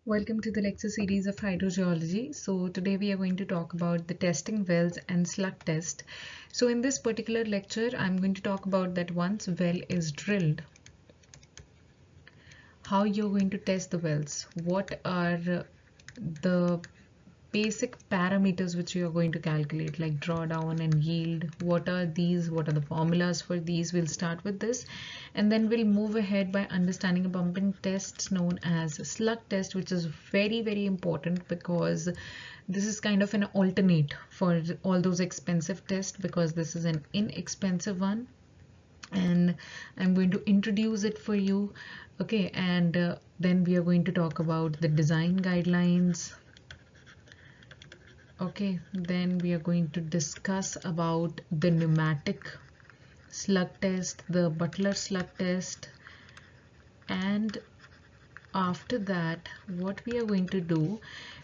Welcome to the lecture series of Hydrogeology. So today we are going to talk about the testing wells and slug test. So in this particular lecture, I'm going to talk about that once well is drilled, how you're going to test the wells, what are the basic parameters which you are going to calculate, like drawdown and yield. What are these? What are the formulas for these? We'll start with this, and then we'll move ahead by understanding a pumping test known as slug test, which is very important because this is kind of an alternate for all those expensive tests, because this is an inexpensive one, and I'm going to introduce it for you. Okay, and then we are going to talk about the design guidelines. Okay, then we are going to discuss about the pneumatic slug test, the Butler slug test, and after that what we are going to do,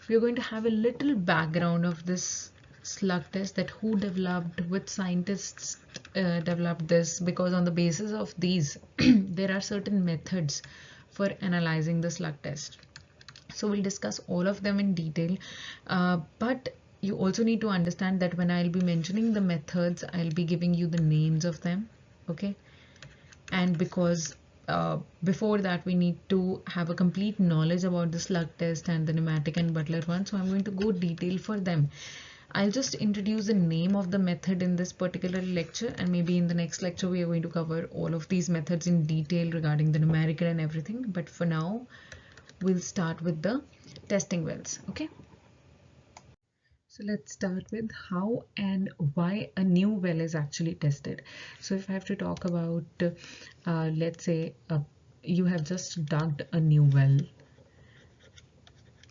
we are going to have a little background of this slug test, that who developed, which scientists developed this, because on the basis of these there are certain methods for analyzing the slug test. So we'll discuss all of them in detail, but you also need to understand that when I'll be mentioning the methods, I'll be giving you the names of them. Okay, and because before that we need to have a complete knowledge about the slug test and the pneumatic and Butler one, so I'm going to go detail for them. I'll just introduce the name of the method in this particular lecture, and maybe in the next lecture we are going to cover all of these methods in detail regarding the numerical and everything, but for now we'll start with the testing wells. Okay, so let's start with how and why a new well is actually tested. So if I have to talk about, let's say you have just dug a new well.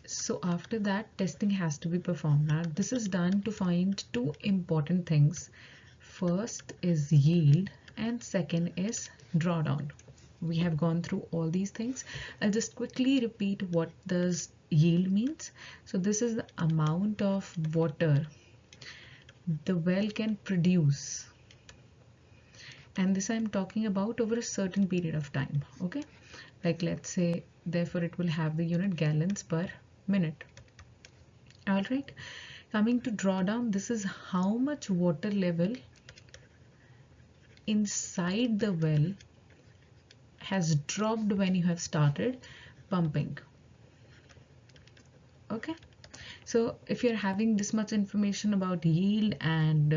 So after that, testing has to be performed. Now this is done to find two important things. First is yield and second is drawdown. We have gone through all these things. I'll just quickly repeat what does yield means. So this is the amount of water the well can produce, and this I'm talking about over a certain period of time. Okay, like let's say, therefore it will have the unit gallons per minute. All right, coming to drawdown, this is how much water level inside the well has dropped when you have started pumping. Okay, so if you're having this much information about yield and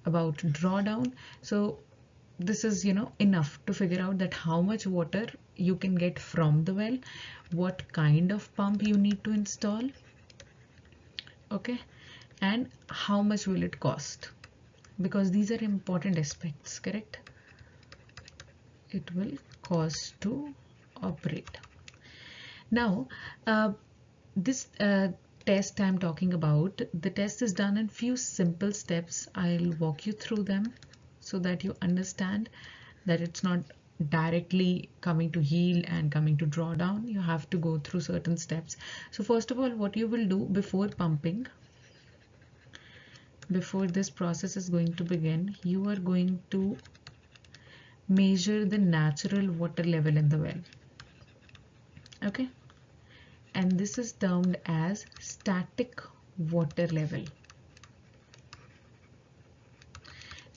about drawdown, so this is enough to figure out that how much water you can get from the well, what kind of pump you need to install, okay, and how much will it cost, because these are important aspects. Correct, it will cost to operate. Now this test I'm talking about, the test is done in few simple steps. I'll walk you through them so that you understand that it's not directly coming to yield and coming to drawdown. You have to go through certain steps. So first of all, what you will do before pumping, before this process is going to begin, you are going to measure the natural water level in the well. Okay, and this is termed as static water level.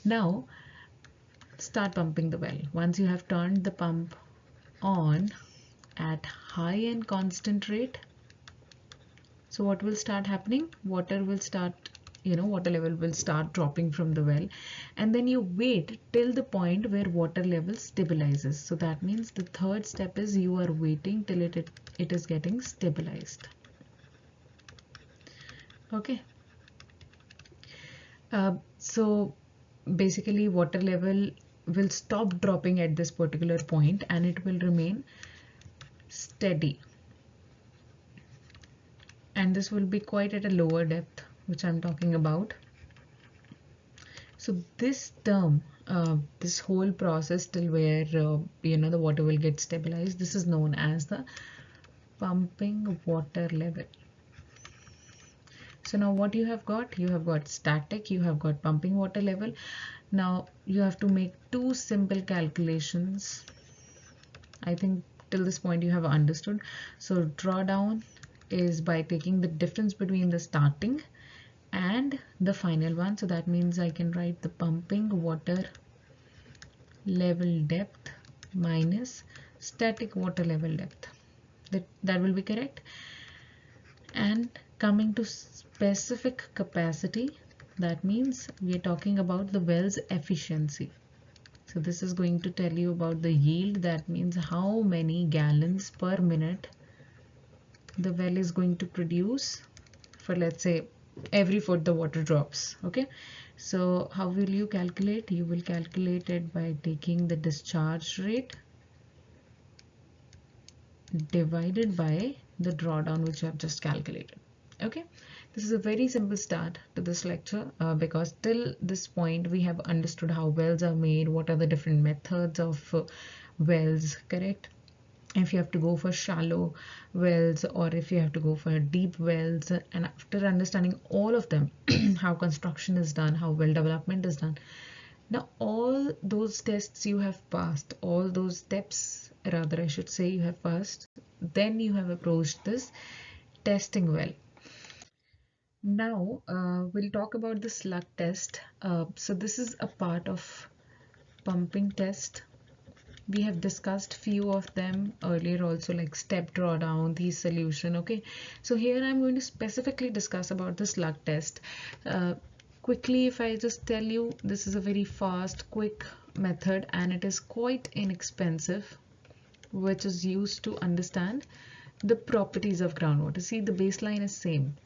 Now start pumping the well. Once you have turned the pump on at high and constant rate, so what will start happening? Water will start, water level will start dropping from the well, and then you wait till the point where water level stabilizes. So that means the third step is you are waiting till it is getting stabilized. Okay, so basically water level will stop dropping at this particular point and it will remain steady, and this will be quite at a lower depth, which I'm talking about. So this term, this whole process till where the water will get stabilized, this is known as the pumping water level. So now what you have got static, you have got pumping water level. Now you have to make two simple calculations. I think till this point you have understood. So drawdown is by taking the difference between the starting and the final one. So that means I can write the pumping water level depth minus static water level depth. That will be correct. And coming to specific capacity, that means we are talking about the well's efficiency. So this is going to tell you about the yield. That means how many gallons per minute the well is going to produce for, let's say, every foot the water drops. Okay, so how will you calculate? You will calculate it by taking the discharge rate divided by the drawdown which you have just calculated. Okay, this is a very simple start to this lecture because till this point we have understood how wells are made, what are the different methods of wells, correct? If you have to go for shallow wells or if you have to go for deep wells, and after understanding all of them, how construction is done, how well development is done, now all those tests you have passed, all those steps rather I should say you have passed, then you have approached this testing well. Now we'll talk about the slug test. So this is a part of pumping test. We have discussed few of them earlier also, like step drawdown, the solution. Okay, so here I'm going to specifically discuss about the slug test. Quickly, if I just tell you, this is a very fast, quick method and it is quite inexpensive, which is used to understand the properties of groundwater. See, the baseline is same.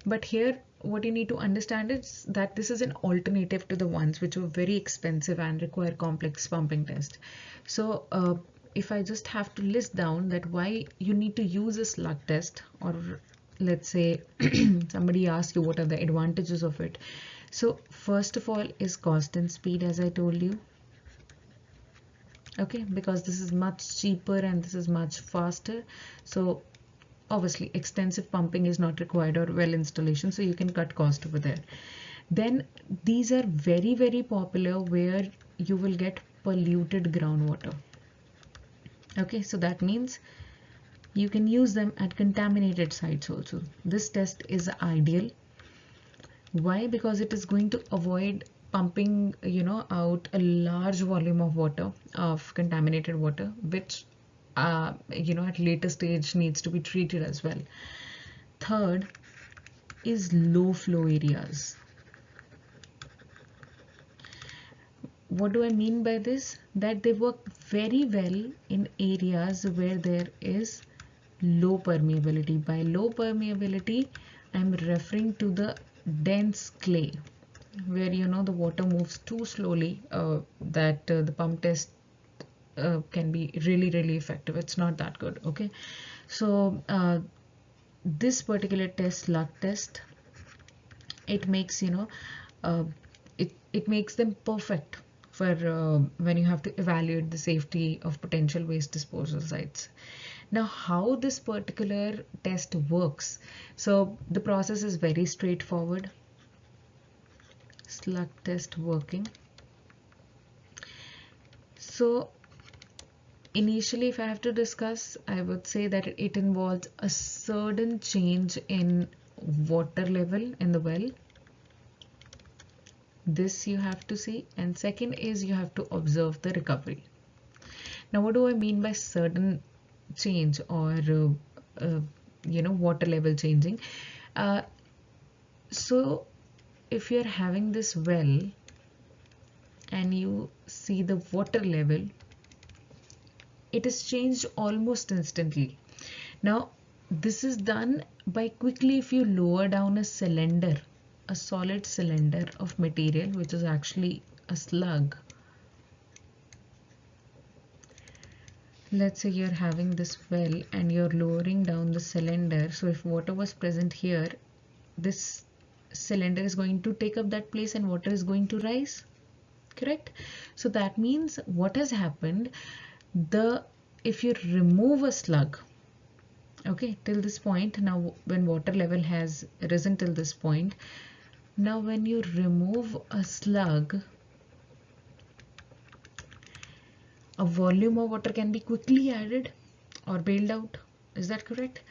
But here what you need to understand is that this is an alternative to the ones which were very expensive and require complex pumping test. So if I just have to list down that why you need to use a slug test, or let's say somebody asks you what are the advantages of it. So first of all is cost and speed, as I told you. Okay, because this is much cheaper and this is much faster. So obviously extensive pumping is not required or well installation, so you can cut cost over there. Then these are very, very popular where you will get polluted groundwater. Okay, so that means you can use them at contaminated sites also. This test is ideal. Why? Because it is going to avoid pumping, out a large volume of water, of contaminated water, which at later stage needs to be treated as well. Third is low flow areas. What do I mean by this? That they work very well in areas where there is low permeability. By low permeability, I'm referring to the dense clay, where the water moves too slowly, that the pump test can be really effective. It's not that good. Okay, so this particular test, slug test, it makes it makes them perfect for when you have to evaluate the safety of potential waste disposal sites. Now how this particular test works, so the process is very straightforward. Slug test working. So initially, if I have to discuss, I would say that it involves a sudden change in water level in the well. This you have to see, and second is you have to observe the recovery. Now what do I mean by sudden change or water level changing? So if you're having this well and you see the water level, it is changed almost instantly. Now this is done by quickly, if you lower down a cylinder, a solid cylinder of material, which is actually a slug. Let's say you're having this well and you're lowering down the cylinder. So if water was present here, this cylinder is going to take up that place and water is going to rise, correct? So that means what has happened, if you remove a slug, okay, till this point, now when water level has risen till this point, now when you remove a slug, a volume of water can be quickly added or bailed out. Is that correct?